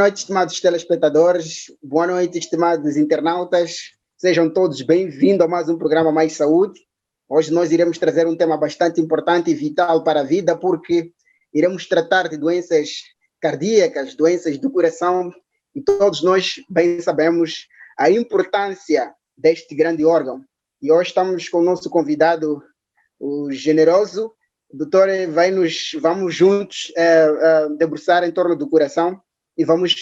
noite, estimados telespectadores. Boa noite, estimados internautas. Sejam todos bem-vindos a mais um programa Mais Saúde. Hoje nós iremos trazer um tema bastante importante e vital para a vida, porque iremos tratar de doenças cardíacas, doenças do coração, e todos nós bem sabemos a importância deste grande órgão. E hoje estamos com o nosso convidado, o generoso. Doutor, vamos juntos debruçar em torno do coração e vamos,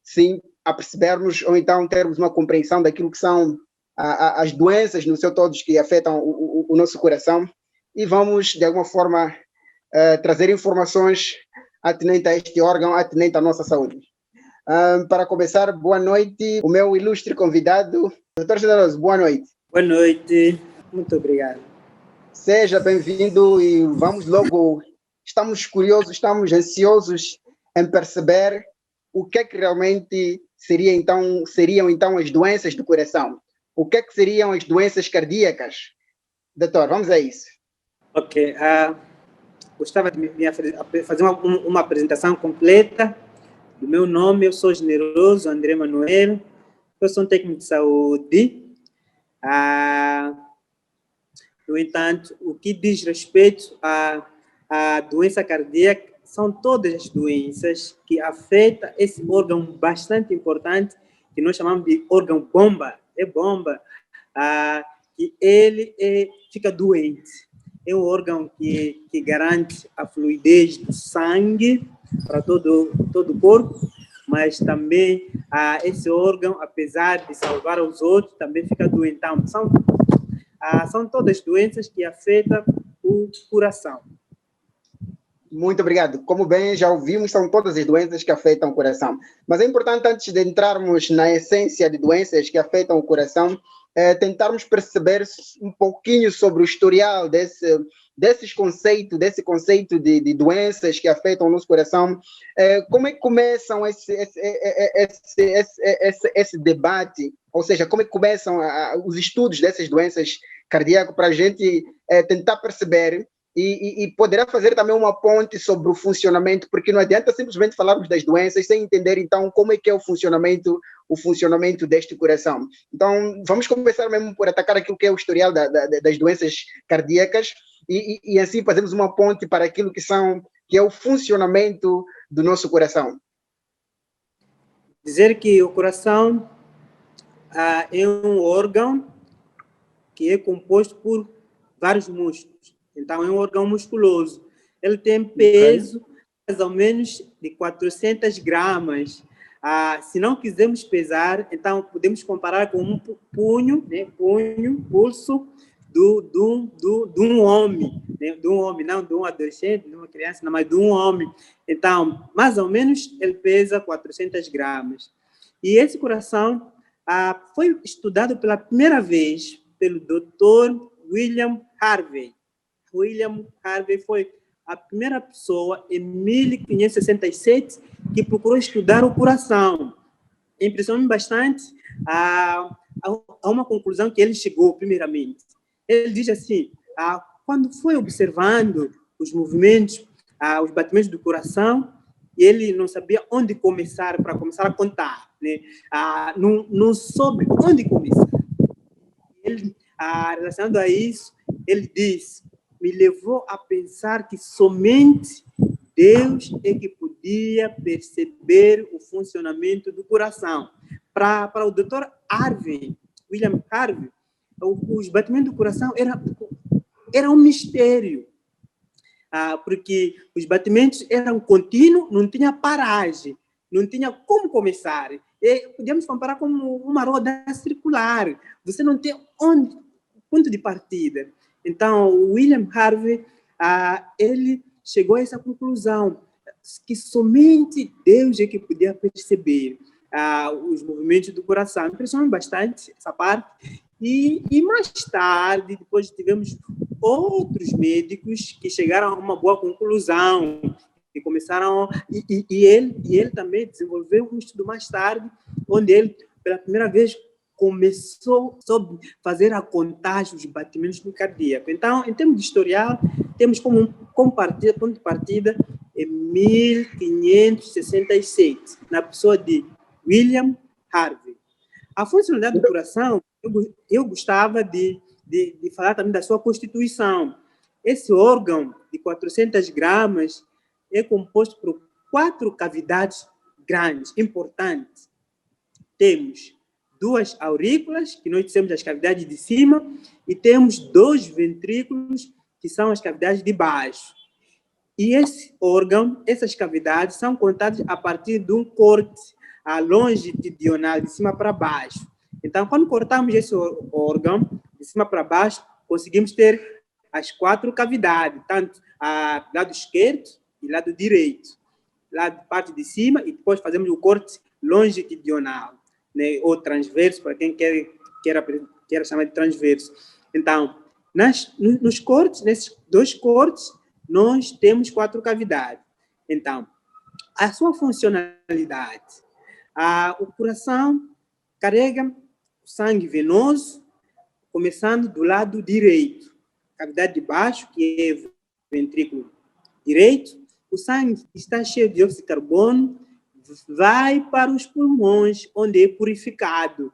sim, apercebermos ou então termos uma compreensão daquilo que são as doenças no seu todos que afetam o nosso coração e vamos, de alguma forma, trazer informações atinentes a este órgão, atinentes à nossa saúde. Para começar, boa noite, o meu ilustre convidado, doutor Generoso, boa noite. Boa noite, muito obrigado. Seja bem-vindo e vamos logo, estamos curiosos, estamos ansiosos em perceber o que é que realmente seriam então as doenças do coração. O que é que seriam as doenças cardíacas? Doutor, vamos a isso. Ok, gostava de fazer uma apresentação completa do meu nome. Eu sou Generoso André Manuel, eu sou um técnico de saúde. No entanto, o que diz respeito à doença cardíaca, são todas as doenças que afetam esse órgão bastante importante, que nós chamamos de órgão bomba. É bomba, que ele fica doente. É um órgão que garante a fluidez do sangue para todo o corpo, mas também esse órgão, apesar de salvar os outros, também fica doentão. São todas doenças que afetam o coração. Muito obrigado. Como bem já ouvimos, são todas as doenças que afetam o coração. Mas é importante, antes de entrarmos na essência de doenças que afetam o coração, tentarmos perceber um pouquinho sobre o historial desse conceito de doenças que afetam o nosso coração. Como é que começam esse debate? Ou seja, como é que começam os estudos dessas doenças cardíacas para a gente tentar perceber e poderá fazer também uma ponte sobre o funcionamento, porque não adianta simplesmente falarmos das doenças sem entender, então, como é que é o funcionamento deste coração. Então, vamos começar mesmo por atacar aquilo que é o historial das doenças cardíacas e assim fazemos uma ponte para aquilo que é o funcionamento do nosso coração. Dizer que o coração é um órgão que é composto por vários músculos. Então, é um órgão musculoso. Ele tem peso mais ou menos de 400 gramas. Se não quisermos pesar, então podemos comparar com um punho, né? Pulso de um homem, né? De um homem, não de um adolescente, de uma criança, não, mas de um homem. Então, mais ou menos, ele pesa 400 gramas. E esse coração foi estudado pela primeira vez pelo Dr. William Harvey. William Harvey foi a primeira pessoa, em 1567, que procurou estudar o coração. Impressionou-me bastante a uma conclusão que ele chegou, primeiramente. Ele diz assim, quando foi observando os movimentos, os batimentos do coração, ele não sabia onde começar, para começar a contar, né? Não soube onde começar. Ele, relacionado a isso, ele diz: me levou a pensar que somente Deus é que podia perceber o funcionamento do coração. Para o Dr. William Harvey, os batimentos do coração era um mistério, porque os batimentos eram contínuos, não tinha paragem, não tinha como começar. Podíamos comparar com uma roda circular. Você não tem ponto de partida. Então, William Harvey, ele chegou a essa conclusão, que somente Deus é que podia perceber os movimentos do coração. Impressionou bastante essa parte. E mais tarde, depois tivemos outros médicos que chegaram a uma boa conclusão, e começaram, e ele também desenvolveu um estudo mais tarde, onde ele, pela primeira vez, começou a fazer a contagem dos batimentos do cardíaco. Então, em termos de historial, temos como ponto de partida em 1567, na pessoa de William Harvey. A funcionalidade do coração, eu gostava de falar também da sua constituição. Esse órgão de 400 gramas é composto por 4 cavidades grandes, importantes. Temos 2 aurículas, que nós dizemos as cavidades de cima, e temos 2 ventrículos, que são as cavidades de baixo. E esse órgão, essas cavidades, são contadas a partir de um corte longitudinal, de cima para baixo. Então, quando cortamos esse órgão, de cima para baixo, conseguimos ter as 4 cavidades, tanto do lado esquerdo e lado direito. Lá de parte de cima, e depois fazemos o corte longitudinal, né, ou transverso, para quem queira chamar de transverso. Então, nos cortes, nesses 2 cortes, nós temos 4 cavidades. Então, a sua funcionalidade. O coração carrega o sangue venoso, começando do lado direito. Cavidade de baixo, que é o ventrículo direito. O sangue está cheio de dióxido de carbono, vai para os pulmões, onde é purificado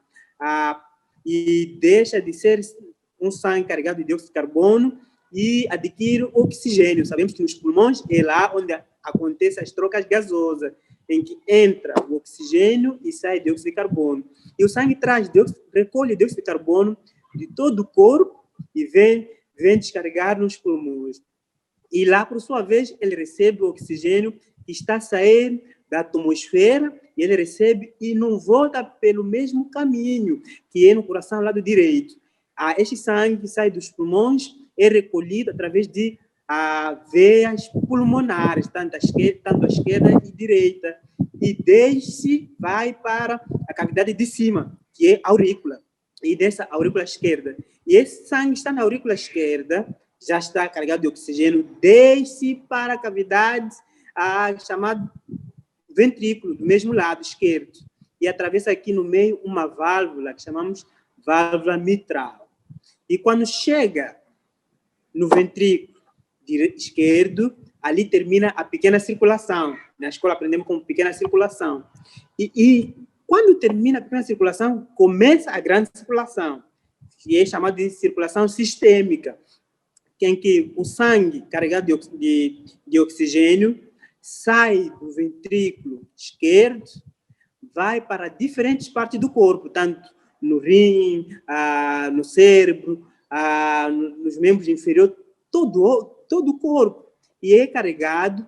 e deixa de ser um sangue carregado de dióxido de carbono e adquire oxigênio. Sabemos que nos pulmões é lá onde acontecem as trocas gasosas, em que entra o oxigênio e sai dióxido de carbono. E o sangue recolhe dióxido de carbono de todo o corpo e vem descarregar nos pulmões. E lá, por sua vez, ele recebe o oxigênio que está a sair da atmosfera, e ele recebe e não volta pelo mesmo caminho, que é no coração, lado direito. Este sangue que sai dos pulmões é recolhido através de veias pulmonares, tanto à esquerda e direita, e desce, vai para a cavidade de cima, que é a aurícula, e dessa aurícula esquerda. E esse sangue está na aurícula esquerda, já está carregado de oxigênio, desce para a cavidade chamada ventrículo, do mesmo lado esquerdo, e atravessa aqui no meio uma válvula que chamamos válvula mitral. E quando chega no ventrículo esquerdo, ali termina a pequena circulação. Na escola aprendemos como pequena circulação. E quando termina a pequena circulação, começa a grande circulação, que é chamada de circulação sistêmica, em que o sangue carregado de oxigênio sai do ventrículo esquerdo, vai para diferentes partes do corpo, tanto no rim, no cérebro, nos membros inferiores, todo o corpo, e é carregado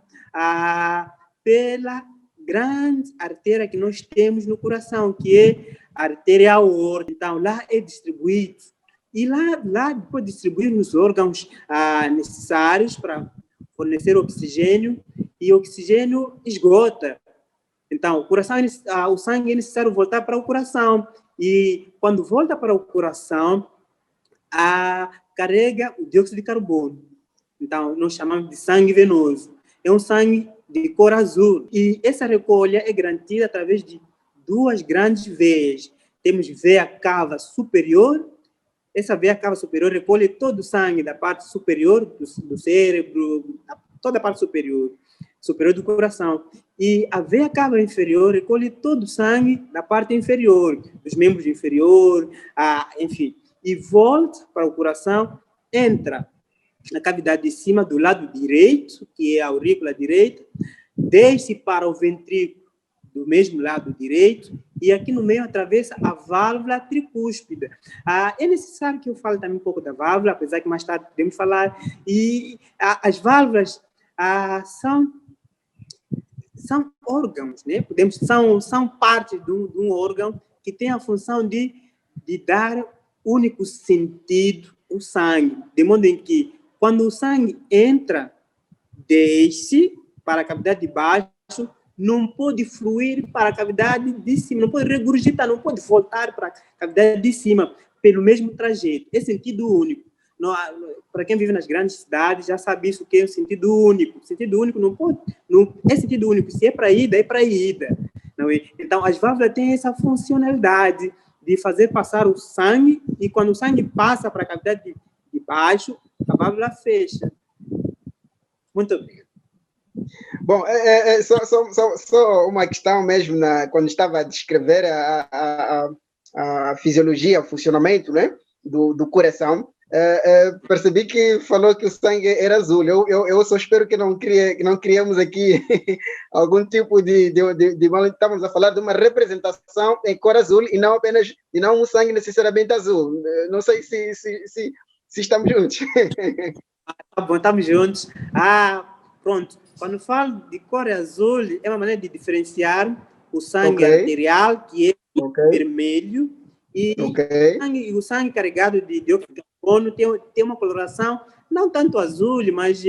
pela grande artéria que nós temos no coração, que é a artéria aorta. Então, lá é distribuído. E lá depois de distribuir nos órgãos necessários para fornecer oxigênio, e o oxigênio esgota. Então, o sangue é necessário voltar para o coração. E quando volta para o coração, carrega o dióxido de carbono. Então, nós chamamos de sangue venoso. É um sangue de cor azul. E essa recolha é garantida através de 2 grandes veias. Temos veia cava superior. Essa veia cava superior recolhe todo o sangue da parte superior do cérebro, toda a parte superior do coração. E a veia cava inferior recolhe todo o sangue da parte inferior, dos membros inferiores, enfim. E volta para o coração, entra na cavidade de cima do lado direito, que é a aurícula direita, desce para o ventrículo do mesmo lado direito, e aqui no meio atravessa a válvula tricúspide. É necessário que eu fale também um pouco da válvula, apesar que mais tarde podemos falar. E as válvulas são órgãos, né? São parte de um órgão que tem a função de dar único sentido ao sangue, de modo em que, quando o sangue entra, desce para a cavidade de baixo, não pode fluir para a cavidade de cima, não pode regurgitar, não pode voltar para a cavidade de cima pelo mesmo trajeto. É sentido único. Para quem vive nas grandes cidades, já sabe isso, que é um sentido único. Sentido único é sentido único. Se é para ida, é para ida. Não é? Então, as válvulas têm essa funcionalidade de fazer passar o sangue, e quando o sangue passa para a cavidade de baixo, a válvula fecha. Muito obrigado. Bom, só uma questão mesmo, quando estava a descrever a fisiologia, o funcionamento, né, do coração, percebi que falou que o sangue era azul. Eu só espero que não criemos aqui algum tipo de mal. Estamos a falar de uma representação em cor azul e não um sangue necessariamente azul. Não sei se estamos juntos. Tá bom, estamos juntos. Pronto. Quando falo de cor azul, é uma maneira de diferenciar o sangue arterial, que é vermelho, e o sangue carregado de dióxido de carbono tem uma coloração não tanto azul, mas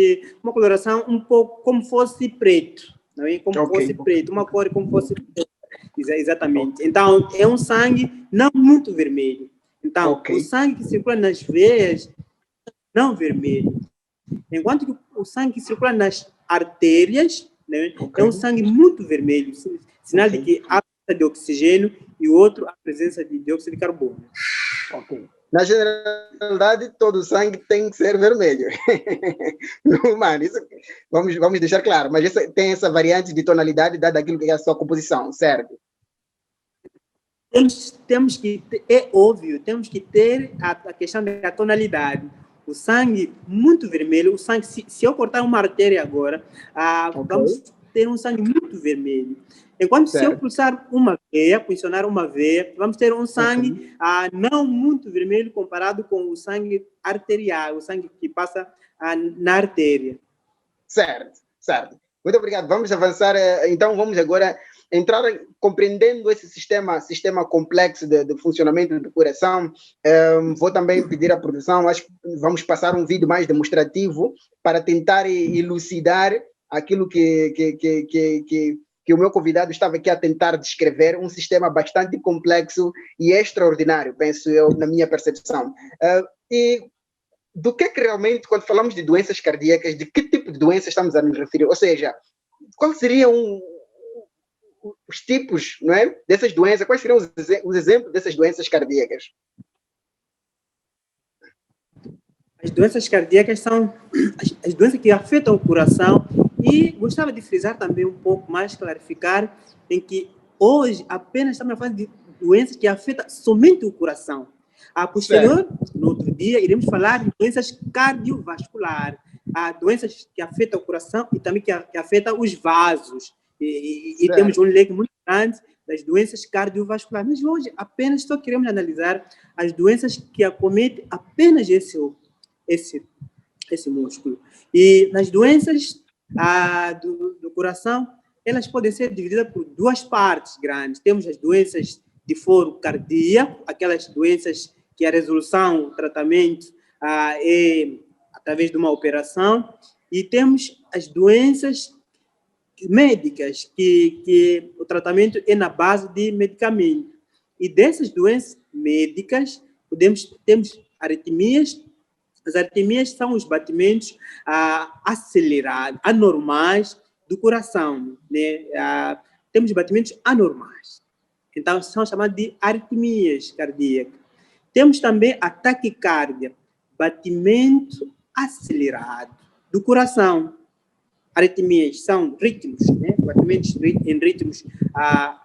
uma coloração um pouco como fosse preto. Não é? Como fosse preto, uma cor como fosse preto. Exatamente. Então, é um sangue não muito vermelho. Então, o sangue que circula nas veias não vermelho. Enquanto que o sangue que circula nas artérias, né, é um sangue muito vermelho, sinal de que há presença de oxigênio e o outro a presença de dióxido de carbono. Na generalidade, todo sangue tem que ser vermelho. Mano, isso vamos deixar claro, mas tem essa variante de tonalidade dada aquilo que é a sua composição, certo? Temos que, é óbvio, temos que ter a questão da tonalidade. O sangue muito vermelho, o sangue, se eu cortar uma artéria agora, vamos ter um sangue muito vermelho. Enquanto se eu pulsar uma veia, funcionar uma veia, vamos ter um sangue não muito vermelho comparado com o sangue arterial, o sangue que passa na artéria. Certo. Muito obrigado. Vamos avançar. Então, vamos agora entrar compreendendo esse sistema complexo de funcionamento do coração. Vou também pedir à produção, acho que vamos passar um vídeo mais demonstrativo para tentar elucidar aquilo que o meu convidado estava aqui a tentar descrever, um sistema bastante complexo e extraordinário, penso eu, na minha percepção. E do que realmente, quando falamos de doenças cardíacas, de que tipo de doenças estamos a nos referir? Ou seja, quais seriam os tipos, não é, dessas doenças? Quais seriam os exemplos dessas doenças cardíacas? As doenças cardíacas são as doenças que afetam o coração e gostava de frisar também um pouco mais, clarificar, em que hoje apenas estamos falando de doenças que afetam somente o coração. A posterior, no outro dia, iremos falar de doenças cardiovasculares, doenças que afetam o coração e também que afetam os vasos. E temos um leque muito grande das doenças cardiovasculares. Mas hoje apenas só queremos analisar as doenças que acometem apenas esse músculo. E nas doenças do coração, elas podem ser divididas por duas partes grandes. Temos as doenças de foro cardíaco, aquelas doenças que a resolução, o tratamento é através de uma operação, e temos as doenças médicas, que o tratamento é na base de medicamento. E dessas doenças médicas, temos arritmias. As arritmias são os batimentos acelerados, anormais do coração, né? Temos batimentos anormais. Então, são chamados de arritmias cardíacas. Temos também a taquicardia, batimento acelerado do coração. Arritmias são ritmos, né? Batimentos em ritmos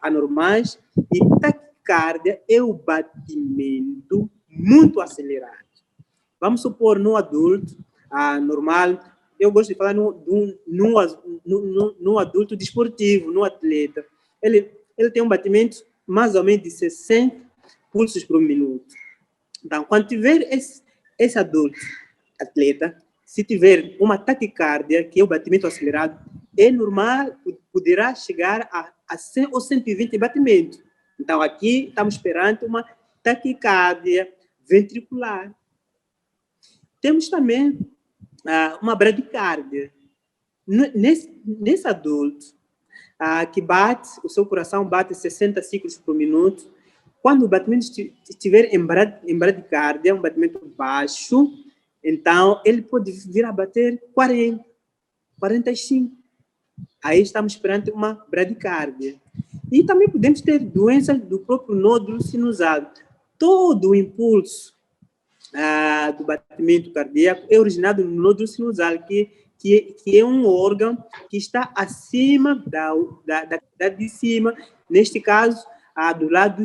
anormais, e taquicardia é o batimento muito acelerado. Vamos supor, no adulto normal, eu gosto de falar no adulto desportivo, no atleta. Ele tem um batimento mais ou menos de 60 pulsos por minuto. Então, quando tiver esse adulto, atleta, se tiver uma taquicardia, que é o batimento acelerado, é normal, poderá chegar a 100 ou 120 batimentos. Então, aqui estamos perante uma taquicardia ventricular. Temos também uma bradicardia. Nesse adulto, que o seu coração bate 60 ciclos por minuto, quando o batimento estiver em bradicardia, um batimento baixo, então ele pode vir a bater 40, 45. Aí estamos perante uma bradicardia. E também podemos ter doenças do próprio nódulo sinusal. Todo o impulso do batimento cardíaco é originado no nódulo sinusal, que que é um órgão que está acima da de cima, neste caso, do lado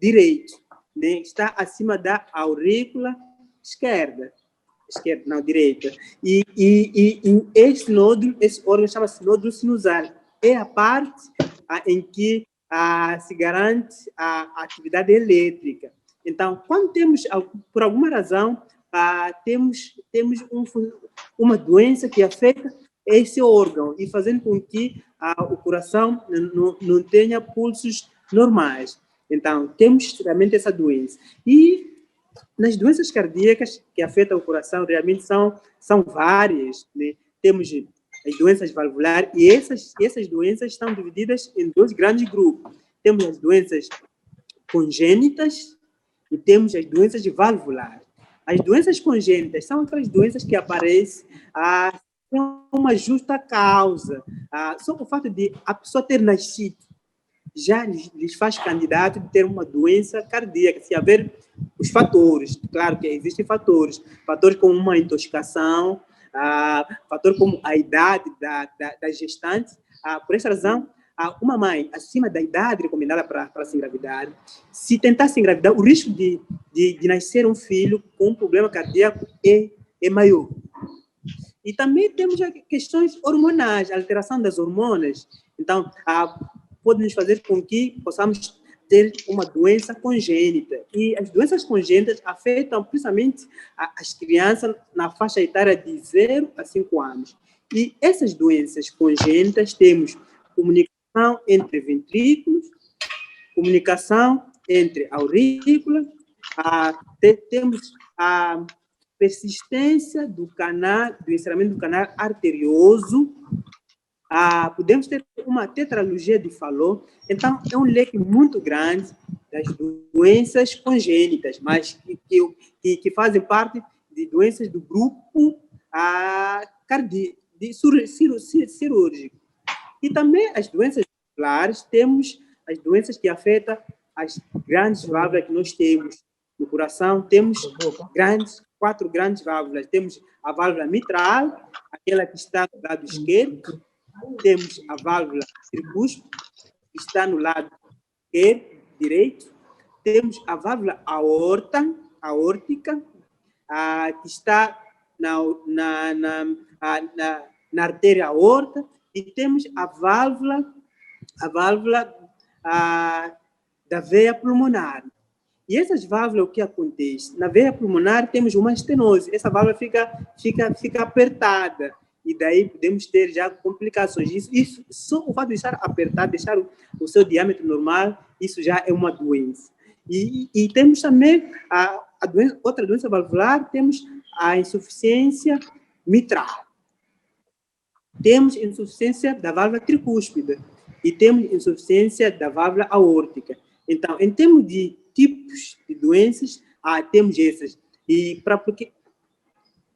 direito, né? Está acima da aurícula esquerda, não, direita. E esse nódulo, esse órgão chama-se nódulo sinusal. É a parte em que se garante a atividade elétrica. Então, quando temos, por alguma razão, temos uma doença que afeta esse órgão e fazendo com que o coração não tenha pulsos normais. Então, temos realmente essa doença. E nas doenças cardíacas que afetam o coração, realmente são várias, né? Temos as doenças valvulares, e essas doenças estão divididas em dois grandes grupos. Temos as doenças congênitas e temos as doenças valvulares. As doenças congênitas são aquelas doenças que aparecem sem uma justa causa. Só o fato de a pessoa ter nascido já lhes faz candidato de ter uma doença cardíaca, se haver os fatores. Claro que existem fatores como uma intoxicação, fator como a idade da gestante. Por essa razão, uma mãe acima da idade recomendada para se engravidar, se tentar se engravidar, o risco de nascer um filho com um problema cardíaco é maior. E também temos questões hormonais, a alteração das hormonas. Então, pode nos fazer com que possamos ter uma doença congênita. E as doenças congênitas afetam principalmente as crianças na faixa etária de 0 a 5 anos. E essas doenças congênitas temos comunicação entre ventrículos, comunicação entre aurículas, temos a persistência do encerramento do canal arterioso, podemos ter uma tetralogia de Fallot. Então, é um leque muito grande das doenças congênitas, mas que fazem parte de doenças do grupo cirúrgico. E também as doenças valvulares, temos as doenças que afetam as grandes válvulas que nós temos no coração. Temos 4 grandes válvulas. Temos a válvula mitral, aquela que está do lado esquerdo. Temos a válvula tricúspide, que está no lado direito. Temos a válvula aórtica, que está na artéria aorta. E temos a válvula da veia pulmonar. E essas válvulas, o que acontece? Na veia pulmonar temos uma estenose. Essa válvula fica apertada. E daí podemos ter já complicações. Isso só o fato de estar apertado, deixar o seu diâmetro normal, isso já é uma doença. E temos também outra doença valvular, temos a insuficiência mitral. Temos insuficiência da válvula tricúspide e temos insuficiência da válvula aórtica. Então, em termos de tipos de doenças, temos essas. E porque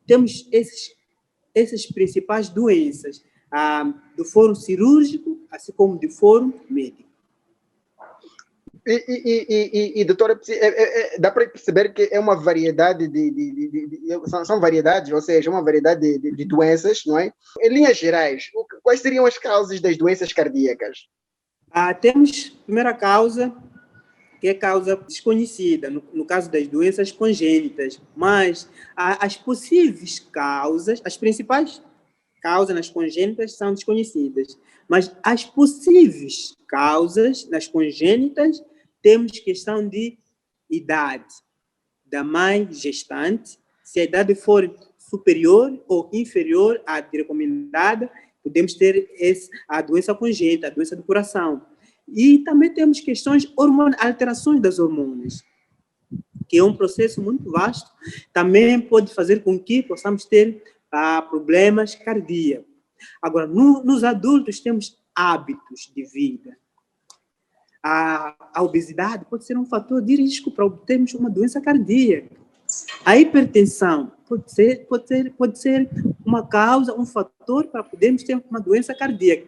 temos essas principais doenças do fórum cirúrgico, assim como do fórum médico. Doutora, dá para perceber que é uma variedade são variedades, ou seja, uma variedade de doenças, não é? Em linhas gerais, quais seriam as causas das doenças cardíacas? Temos a primeira causa, que é causa desconhecida, no caso das doenças congênitas, mas as possíveis causas, as principais causas nas congênitas são desconhecidas, mas as possíveis causas nas congênitas temos questão de idade da mãe gestante. Se a idade for superior ou inferior à recomendada, podemos ter a doença congênita, a doença do coração. E também temos questões hormonais, alterações das hormonas, que é um processo muito vasto, também pode fazer com que possamos ter problemas cardíacos. Agora, nos adultos temos hábitos de vida. A obesidade pode ser um fator de risco para obtermos uma doença cardíaca. A hipertensão pode ser uma causa, um fator para podermos ter uma doença cardíaca.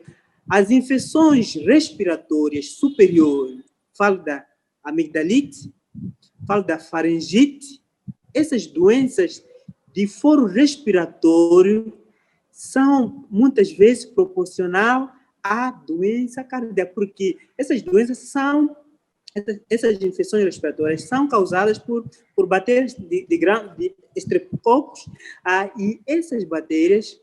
As infecções respiratórias superiores, falo da amigdalite, falo da faringite, essas doenças de foro respiratório são muitas vezes proporcional à doença cardíaca, porque essas doenças são, essas infecções respiratórias são causadas por bactérias de estreptococcus, e essas bactérias,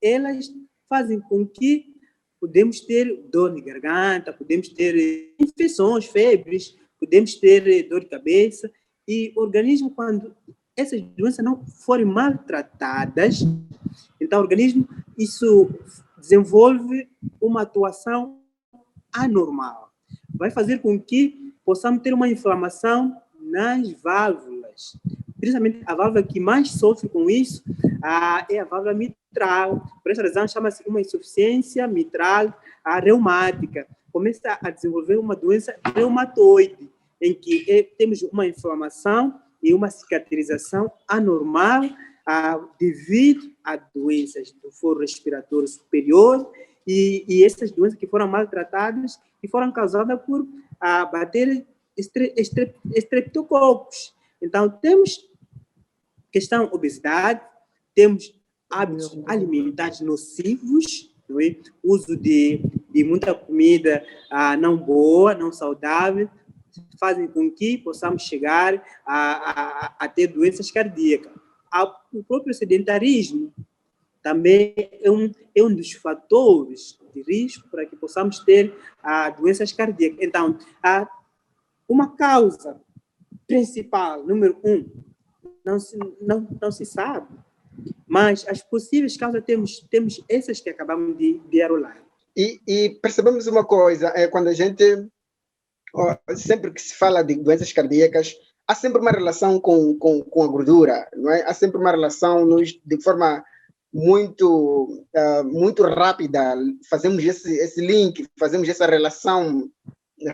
elas fazem com que podemos ter dor de garganta, podemos ter infecções, febres, podemos ter dor de cabeça, e o organismo, quando essas doenças não forem maltratadas, então o organismo, isso desenvolve uma atuação anormal. Vai fazer com que possamos ter uma inflamação nas válvulas. Principalmente a válvula que mais sofre com isso é a válvula mitral. Por essa razão, chama-se uma insuficiência mitral reumática. Começa a desenvolver uma doença reumatoide, em que temos uma inflamação e uma cicatrização anormal devido a doenças do foro respiratório superior e essas doenças que foram maltratadas e foram causadas por bactérias estreptococcus. Então, temos questão obesidade, temos hábitos alimentares nocivos, não é? Uso de muita comida não boa, não saudável, fazem com que possamos chegar a ter doenças cardíacas. O próprio sedentarismo também é um dos fatores de risco para que possamos ter doenças cardíacas. Então, uma causa principal, número 1, não se sabe, mas as possíveis causas temos essas que acabamos de arolar. E percebemos uma coisa, quando a gente, sempre que se fala de doenças cardíacas, há sempre uma relação com a gordura, não é? Há sempre uma relação, de forma muito rápida, fazemos esse link, fazemos essa relação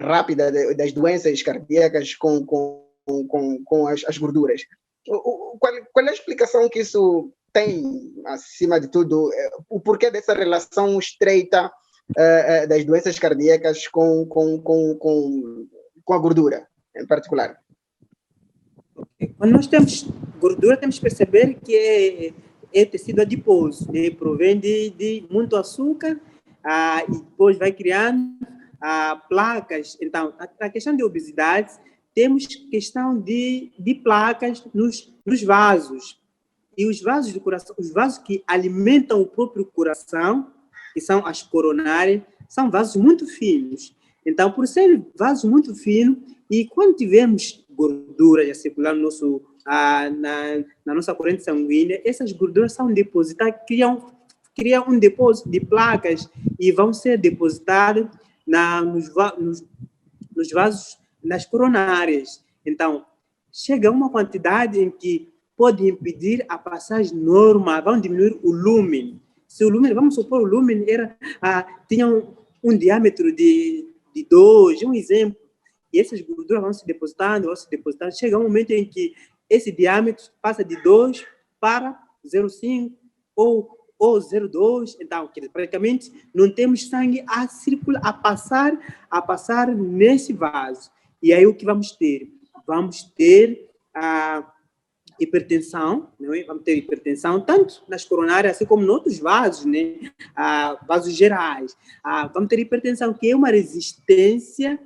rápida das doenças cardíacas com as gorduras. Qual é a explicação que isso tem, acima de tudo, o porquê dessa relação estreita das doenças cardíacas com a gordura, em particular? Quando nós temos gordura, temos que perceber que é tecido adiposo, né? Provém de muito açúcar e depois vai criando placas. Então, a questão de obesidade, temos questão de placas nos vasos. E os vasos do coração, os vasos que alimentam o próprio coração, que são as coronárias, são vasos muito finos. Então, por ser vasos muito finos, e quando tivermos gordura a circular no nosso, na nossa corrente sanguínea, essas gorduras são depositadas, criam um depósito de placas e vão ser depositadas nos vasos, nas coronárias. Então, chega a uma quantidade em que pode impedir a passagem normal, vão diminuir o lúmen. Se o lúmen, vamos supor, o lúmen tinha um diâmetro de 2, um exemplo, e essas gorduras vão se depositando, chega um momento em que esse diâmetro passa de 2 para 0,5 ou 0,2, então, praticamente não temos sangue a circular, a passar nesse vaso. E aí o que vamos ter? Vamos ter hipertensão, né? Vamos ter hipertensão tanto nas coronárias, assim como em outros vasos, né? Vasos gerais. Vamos ter hipertensão, que é uma resistência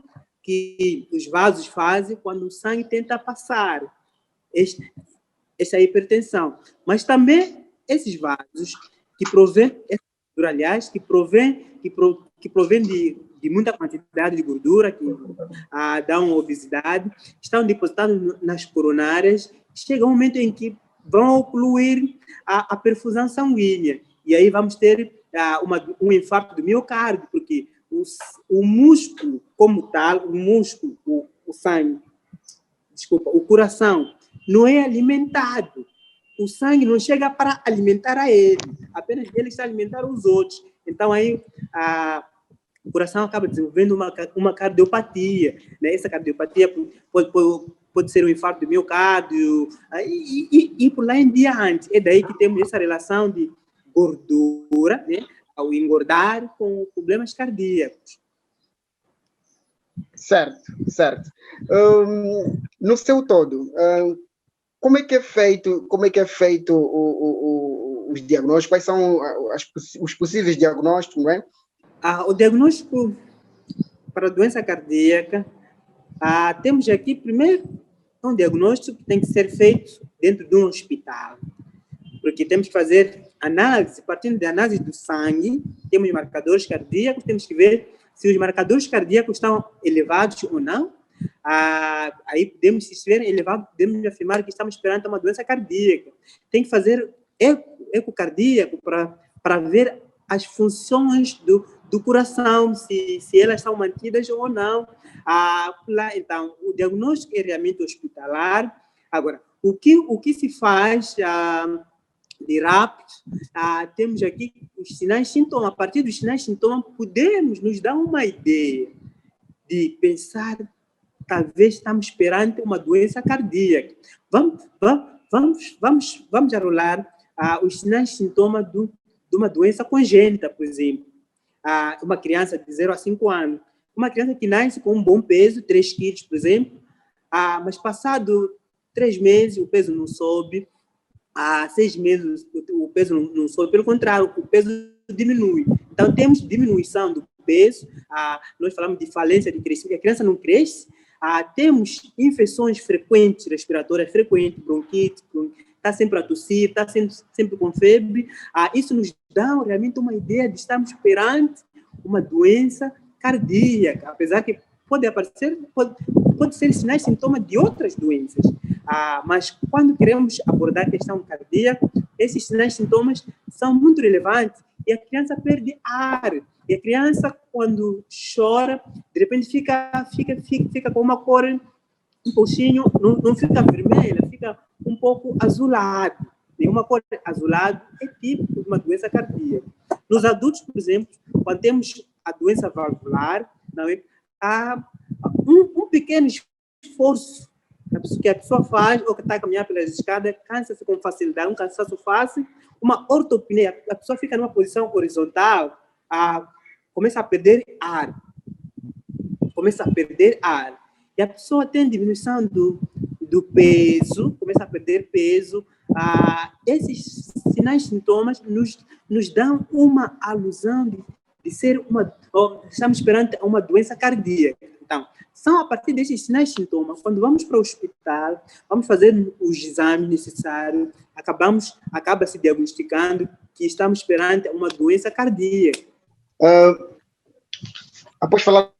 que os vasos fazem quando o sangue tenta passar. Essa hipertensão. Mas também esses vasos que provém de muita quantidade de gordura, que dão obesidade, estão depositados nas coronárias, chega um momento em que vão ocluir a perfusão sanguínea, e aí vamos ter um infarto do miocárdio, porque o músculo como tal, o sangue, o coração, não é alimentado. O sangue não chega para alimentar a ele, apenas ele está a alimentar os outros. Então, aí, o coração acaba desenvolvendo uma cardiopatia, né? Essa cardiopatia pode ser um infarto do miocárdio, e por lá em diante. É daí que temos essa relação de gordura, né? Ao engordar com problemas cardíacos. Certo. No seu todo, como é que é feito os diagnósticos, quais são os possíveis diagnósticos, não é? O diagnóstico para a doença cardíaca, temos aqui, primeiro, um diagnóstico que tem que ser feito dentro de um hospital, porque temos que fazer análise, partindo da análise do sangue, temos marcadores cardíacos, temos que ver se os marcadores cardíacos estão elevados ou não. Aí podemos, se estiverem elevados, podemos afirmar que estamos perante uma doença cardíaca. Tem que fazer eco cardíaco para ver as funções do coração, se elas são mantidas ou não. Então, o diagnóstico é realmente hospitalar. Agora, o que se faz de rápido, temos aqui os sinais e sintomas. A partir dos sinais e sintomas, podemos nos dar uma ideia de pensar, talvez estamos perante uma doença cardíaca. Vamos arrolar os sinais e sintomas de uma doença congênita, por exemplo. Uma criança de 0 a 5 anos. Uma criança que nasce com um bom peso, 3 quilos, por exemplo, mas passado 3 meses o peso não sobe, 6 meses o peso não sobe, pelo contrário, o peso diminui. Então, temos diminuição do peso, nós falamos de falência de crescimento, a criança não cresce, temos infecções frequentes, respiratórias frequentes, bronquite, está sempre a tossir, está sempre com febre. Isso nos dá realmente uma ideia de estarmos perante uma doença cardíaca, apesar que pode ser sinais e sintomas de outras doenças. Mas quando queremos abordar a questão cardíaca, esses sinais e sintomas são muito relevantes e a criança perde ar. E a criança, quando chora, de repente fica com uma cor um pouquinho, não fica vermelha, fica um pouco azulado. E uma cor azulada é típico de uma doença cardíaca. Nos adultos, por exemplo, quando temos a doença valvular, não é? Há um pequeno esforço que a pessoa faz, ou que está a caminhar pelas escadas, cansa-se com facilidade, um cansaço fácil, uma ortopnea, a pessoa fica numa posição horizontal, começa a perder ar. E a pessoa tem diminuição do peso, começa a perder peso. Esses sinais e sintomas nos dão uma alusão de ser estamos perante uma doença cardíaca. Então, são a partir desses sinais e sintomas, quando vamos para o hospital, vamos fazer os exames necessários, acaba se diagnosticando que estamos perante uma doença cardíaca. Após falar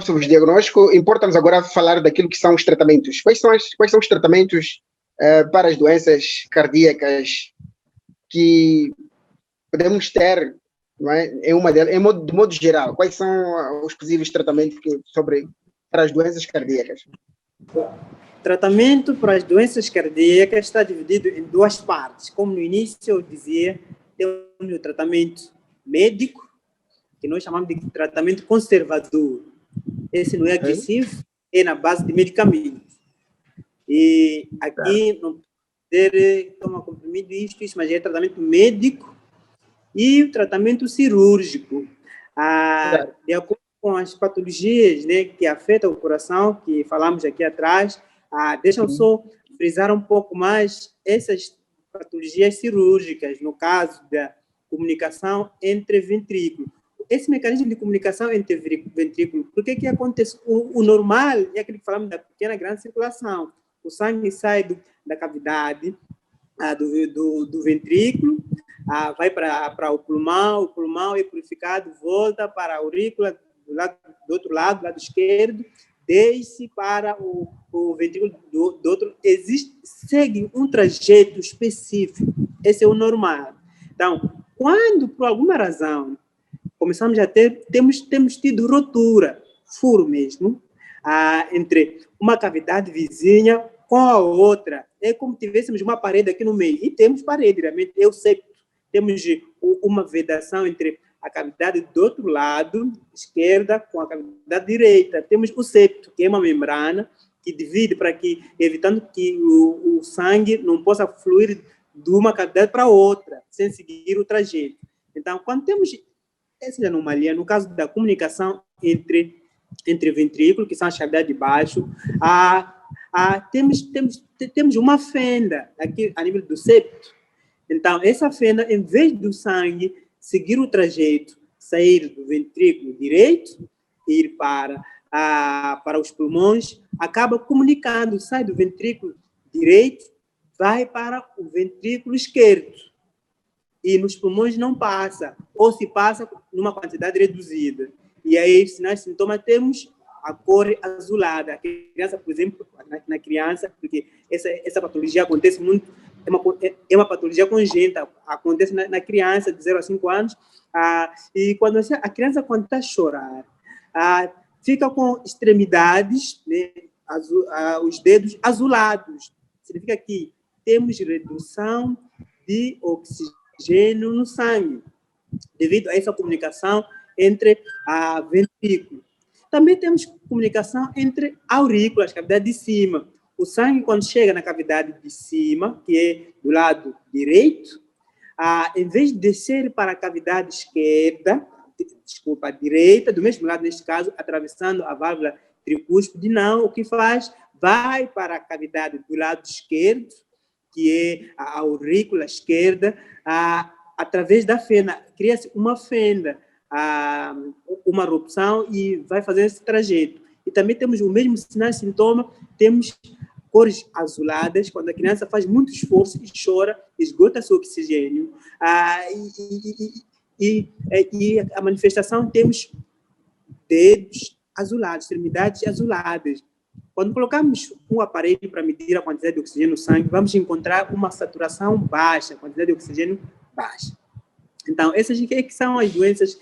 sobre os diagnósticos, importa-nos agora falar daquilo que são os tratamentos. Quais são os tratamentos para as doenças cardíacas que podemos ter, não é? De modo geral, quais são os possíveis tratamentos para as doenças cardíacas? Tratamento para as doenças cardíacas está dividido em 2 partes. Como no início eu dizia, temos o tratamento médico, que nós chamamos de tratamento conservador. Esse não é agressivo, é na base de medicamentos. E aqui não poder tomar comprimido isso, mas é tratamento médico e o tratamento cirúrgico. De acordo com as patologias, né, que afetam o coração, que falamos aqui atrás, deixam só frisar um pouco mais essas patologias cirúrgicas, no caso da comunicação entre ventrículos. Esse mecanismo de comunicação entre ventrículos, por que acontece? O normal é aquele que falamos da pequena grande circulação. O sangue sai da cavidade do ventrículo, vai para o pulmão é purificado, volta para a aurícula, do outro lado esquerdo, desce para o ventrículo do outro. Segue um trajeto específico. Esse é o normal. Então, quando, por alguma razão, começamos a temos tido rotura, furo mesmo, entre uma cavidade vizinha com a outra. É como se tivéssemos uma parede aqui no meio. E temos parede, realmente, é o septo. Temos uma vedação entre a cavidade do outro lado, esquerda, com a cavidade direita. Temos o septo, que é uma membrana que divide evitando que o sangue não possa fluir de uma cavidade para outra, sem seguir o trajeto. Então, quando temos essa anomalia, no caso da comunicação entre ventrículos, que são as cavidades de baixo, temos uma fenda aqui a nível do septo, Então, essa fenda, em vez do sangue seguir o trajeto, sair do ventrículo direito, ir para os pulmões, acaba comunicando, sai do ventrículo direito, vai para o ventrículo esquerdo. E nos pulmões não passa, ou se passa numa quantidade reduzida. E aí, sinais e sintomas, temos a cor azulada. A criança, por exemplo, na criança, porque essa patologia acontece muito, é uma patologia congênita, acontece na criança de 0 a 5 anos, e quando a criança, quando está a chorar, fica com extremidades, né, os dedos azulados. Significa que temos redução de oxigênio no sangue, devido a essa comunicação entre a ventrículo. Também temos comunicação entre aurículas, cavidade de cima. O sangue, quando chega na cavidade de cima, que é do lado direito, em vez de descer para a cavidade esquerda, direita, do mesmo lado, neste caso, atravessando a válvula tricúspide, não, o que faz? Vai para a cavidade do lado esquerdo, que é a aurícula esquerda, através da fenda, cria-se uma fenda, uma erupção e vai fazer esse trajeto. E também temos o mesmo sinal e sintoma, temos cores azuladas, quando a criança faz muito esforço e chora, esgota seu oxigênio. E a manifestação, temos dedos azulados, extremidades azuladas. Quando colocamos um aparelho para medir a quantidade de oxigênio no sangue, vamos encontrar uma saturação baixa, quantidade de oxigênio baixa. Então, essas aqui que são as doenças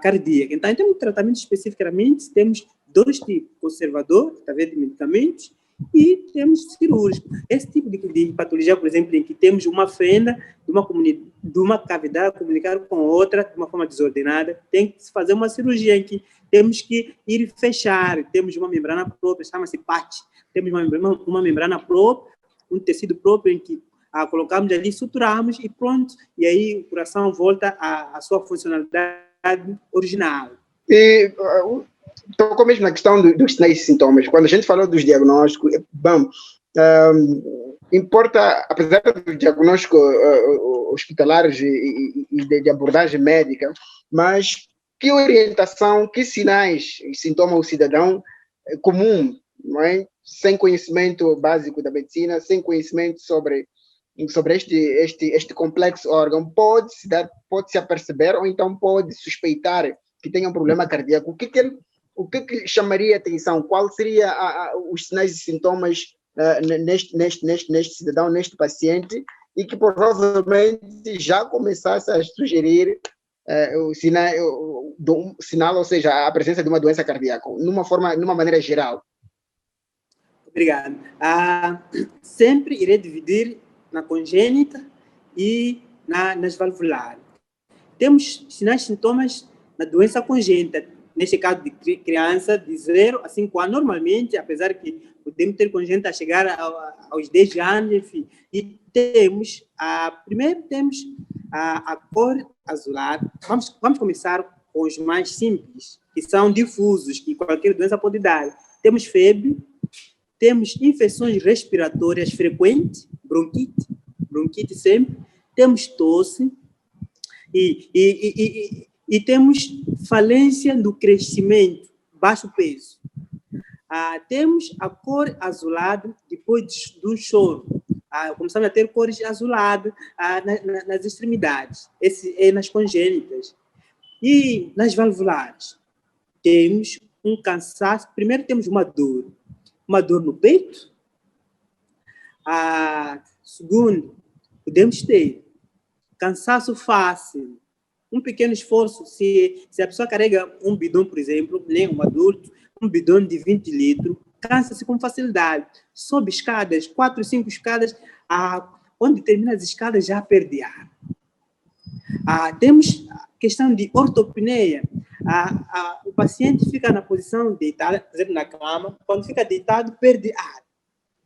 cardíacas. Então, em termos de tratamento especificamente, temos 2 tipos, conservador, através de medicamentos, e temos cirúrgico. Esse tipo de patologia, por exemplo, em que temos uma fenda de uma cavidade comunicar com outra de uma forma desordenada, tem que se fazer uma cirurgia em que temos que ir fechar, temos uma membrana própria, chama-se PAT, temos uma membrana própria, um tecido próprio em que colocamos ali, suturamos e pronto, e aí o coração volta à sua funcionalidade original. E tocou mesmo na questão dos sinais e sintomas. Quando a gente falou dos diagnósticos, bom, importa, apesar do diagnóstico hospitalar e de abordagem médica, mas que orientação, que sinais e sintomas o cidadão comum, não é? Sem conhecimento básico da medicina, sem conhecimento sobre este complexo órgão, pode se aperceber ou então pode suspeitar que tenha um problema cardíaco. O que chamaria a atenção? Qual seria os sinais e sintomas neste cidadão, neste paciente, e que provavelmente já começasse a sugerir o sinal, ou seja, a presença de uma doença cardíaca, numa maneira geral? Obrigado. Sempre irei dividir na congênita e nas valvulares. Temos sinais e sintomas na doença congênita, neste caso de criança de 0 a 5 anos, normalmente, apesar que podemos ter congênita a chegar aos 10 anos, enfim. E primeiro temos a cor azulada. Vamos começar com os mais simples, que são difusos, que qualquer doença pode dar. Temos febre, temos infecções respiratórias frequentes, bronquite sempre, temos tosse e temos falência do crescimento, baixo peso. Temos a cor azulada depois do choro. Começamos a ter cores azuladas nas extremidades, esse é nas congênitas. E nas valvulares, temos um cansaço. Primeiro temos uma dor no peito. Segundo, podemos ter cansaço fácil, um pequeno esforço. Se a pessoa carrega um bidão, por exemplo, né, um adulto, um bidão de 20 litros, cansa-se com facilidade. Sobe escadas, 4, 5 escadas, onde termina as escadas já perde ar. Temos a questão de ortopneia. O paciente fica na posição deitada, por exemplo, na cama, quando fica deitado, perde ar.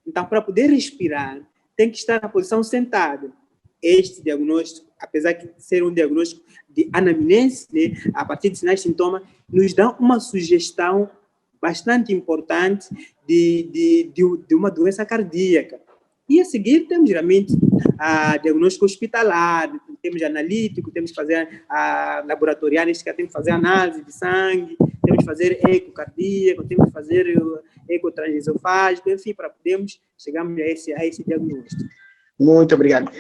Então, para poder respirar, tem que estar na posição sentada. Este diagnóstico, apesar de ser um diagnóstico de anamnese, né, a partir de sinais e sintomas, nos dá uma sugestão bastante importante de uma doença cardíaca. E a seguir temos geralmente diagnóstico hospitalar, temos analítico, temos que fazer laboratorial, neste caso temos que fazer análise de sangue, temos que fazer eco cardíaco, temos que fazer eco transesofágico, enfim, para podermos chegarmos a esse diagnóstico. Muito obrigado.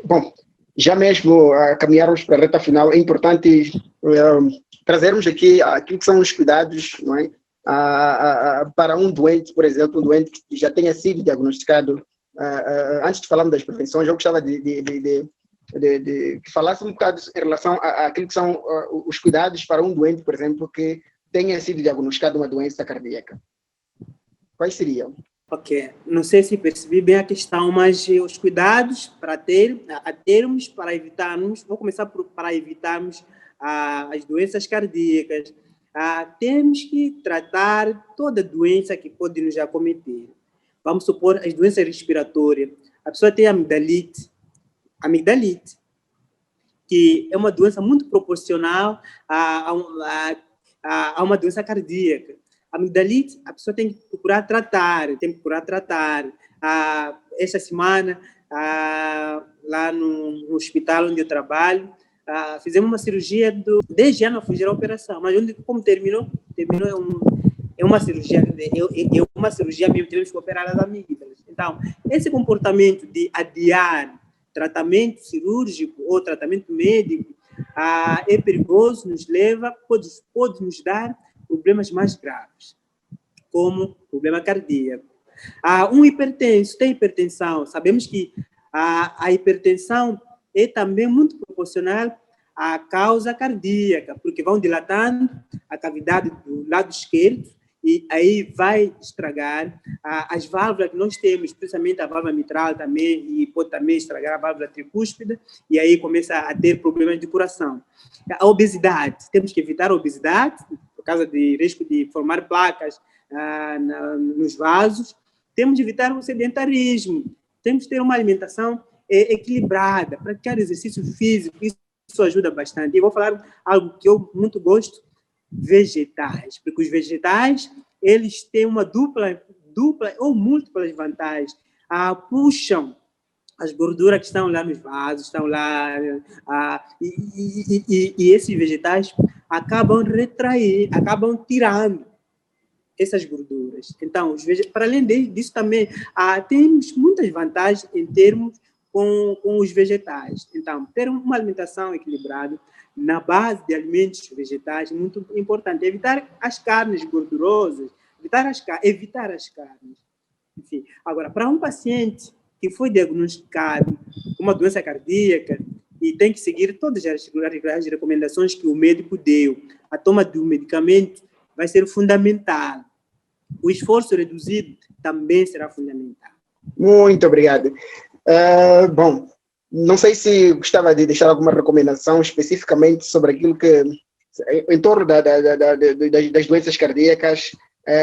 Bom, já mesmo caminharmos para a reta final, é importante trazermos aqui aquilo que são os cuidados, não é? Para um doente, por exemplo, um doente que já tenha sido diagnosticado. Antes de falarmos das prevenções, eu gostava de que falasse um bocado em relação àquilo que são os cuidados para um doente, por exemplo, que tenha sido diagnosticado uma doença cardíaca. Quais seriam? Ok, não sei se percebi bem a questão, mas os cuidados para termos, para evitarmos, vou começar para evitarmos as doenças cardíacas. Temos que tratar toda doença que pode nos acometer. Vamos supor as doenças respiratórias. A pessoa tem amigdalite, que é uma doença muito proporcional a uma doença cardíaca. A amigdalite, a pessoa tem que procurar tratar. Esta semana, lá no hospital onde eu trabalho, fizemos uma cirurgia de 10 anos a fugir à operação, mas como terminou é uma cirurgia mesmo, tivemos que operar as amígdalas. Então, esse comportamento de adiar tratamento cirúrgico ou tratamento médico é perigoso, pode nos dar problemas mais graves, como problema cardíaco. Um hipertenso tem hipertensão. Sabemos que a hipertensão é também muito proporcional à causa cardíaca, porque vão dilatando a cavidade do lado esquerdo e aí vai estragar as válvulas que nós temos, principalmente a válvula mitral também, e pode também estragar a válvula tricúspide, e aí começa a ter problemas de coração. A obesidade, temos que evitar a obesidade, por causa de risco de formar placas nos vasos. Temos de evitar o sedentarismo, temos que ter uma alimentação equilibrada, praticar exercício físico, isso ajuda bastante. E vou falar algo que eu muito gosto, vegetais, porque os vegetais, eles têm uma dupla ou múltiplas vantagens. Puxam as gorduras que estão lá nos vasos, estão lá, e esses vegetais acabam tirando essas gorduras. Então, para além disso também, temos muitas vantagens em termos com os vegetais. Então, ter uma alimentação equilibrada na base de alimentos vegetais é muito importante. Evitar as carnes gordurosas, evitar as carnes. Enfim, agora, para um paciente que foi diagnosticado com uma doença cardíaca e tem que seguir todas as recomendações que o médico deu, a toma do medicamento vai ser fundamental. O esforço reduzido também será fundamental. Muito obrigado. Bom, não sei se gostava de deixar alguma recomendação especificamente sobre aquilo que, em torno das doenças cardíacas,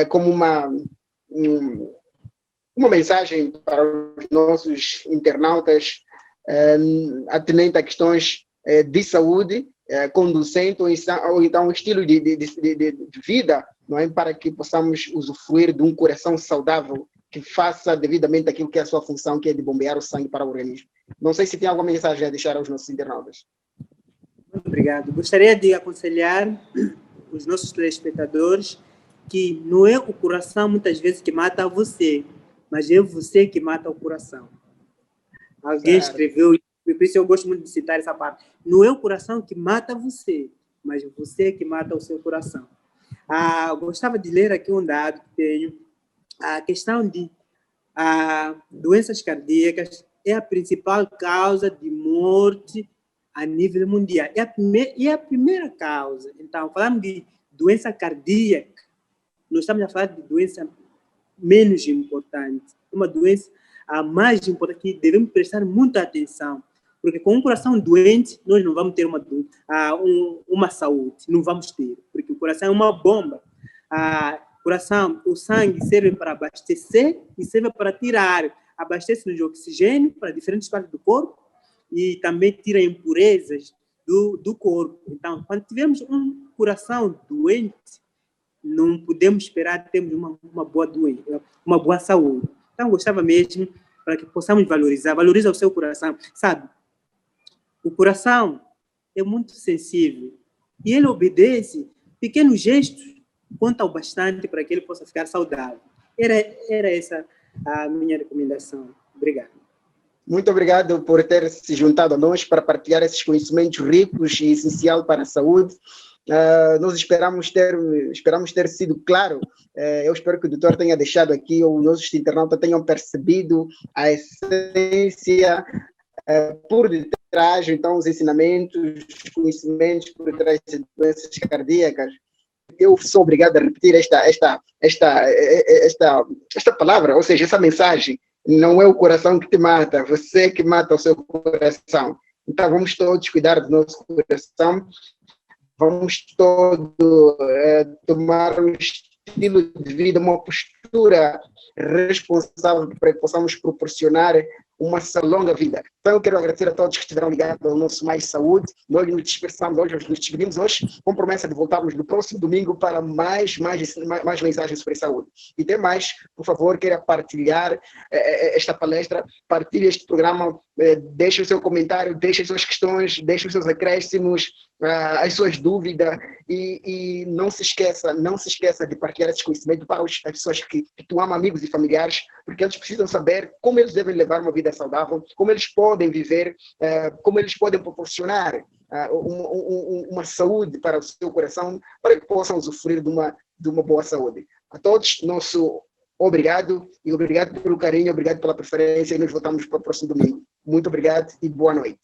como uma mensagem para os nossos internautas atinente a questões de saúde, conducente ou então um estilo de vida, não é? Para que possamos usufruir de um coração saudável que faça devidamente aquilo que é a sua função, que é de bombear o sangue para o organismo. Não sei se tem alguma mensagem a deixar aos nossos internautas. Muito obrigado. Gostaria de aconselhar os nossos telespectadores que não é o coração muitas vezes que mata você, mas é você que mata o coração. Alguém escreveu, e por isso eu gosto muito de citar essa parte. Não é o coração que mata você, mas você que mata o seu coração. Eu gostava de ler aqui um dado que tenho. A questão de doenças cardíacas é a principal causa de morte a nível mundial. É a primeira causa. Então, falando de doença cardíaca, nós estamos a falar de doença menos importante. Uma doença mais importante que devemos prestar muita atenção. Porque com um coração doente, nós não vamos ter uma saúde. Não vamos ter. Porque o coração é uma bomba. Coração, o sangue serve para abastecer e serve para tirar. Abastece-nos de oxigênio para diferentes partes do corpo e também tira impurezas do corpo. Então, quando tivermos um coração doente, não podemos esperar termos uma boa saúde. Então, gostava mesmo para que possamos valorizar. Valoriza o seu coração. Sabe, o coração é muito sensível e ele obedece. Pequenos gestos contam bastante para que ele possa ficar saudável. Era essa a minha recomendação. Obrigado. Muito obrigado por ter se juntado a nós para partilhar esses conhecimentos ricos e essenciais para a saúde. Nós esperamos ter sido claro. Eu espero que o doutor tenha deixado aqui, ou os nossos internautas tenham percebido a essência por detrás, então, os ensinamentos, os conhecimentos por detrás de doenças cardíacas. Eu sou obrigado a repetir esta palavra, ou seja, essa mensagem. Não é o coração que te mata, você que mata o seu coração. Então, vamos todos cuidar do nosso coração, vamos todos tomar um estilo de vida, uma postura responsável para que possamos proporcionar uma longa vida. Então, eu quero agradecer a todos que estiveram ligados ao nosso Mais Saúde. Nós nos dispersamos hoje, nos despedimos hoje, com promessa de voltarmos no próximo domingo para mais mensagens sobre saúde. E tem mais, por favor, queira partilhar esta palestra, partilhe este programa, deixe o seu comentário, deixe as suas questões, deixe os seus acréscimos, as suas dúvidas e não se esqueça de partilhar esses conhecimentos para as pessoas que tu ama, amigos e familiares, porque eles precisam saber como eles devem levar uma vida saudável, como eles podem viver, como eles podem proporcionar uma saúde para o seu coração, para que possam usufruir de uma boa saúde. A todos, nosso obrigado, e obrigado pelo carinho, obrigado pela preferência, e nos voltamos para o próximo domingo. Muito obrigado e boa noite.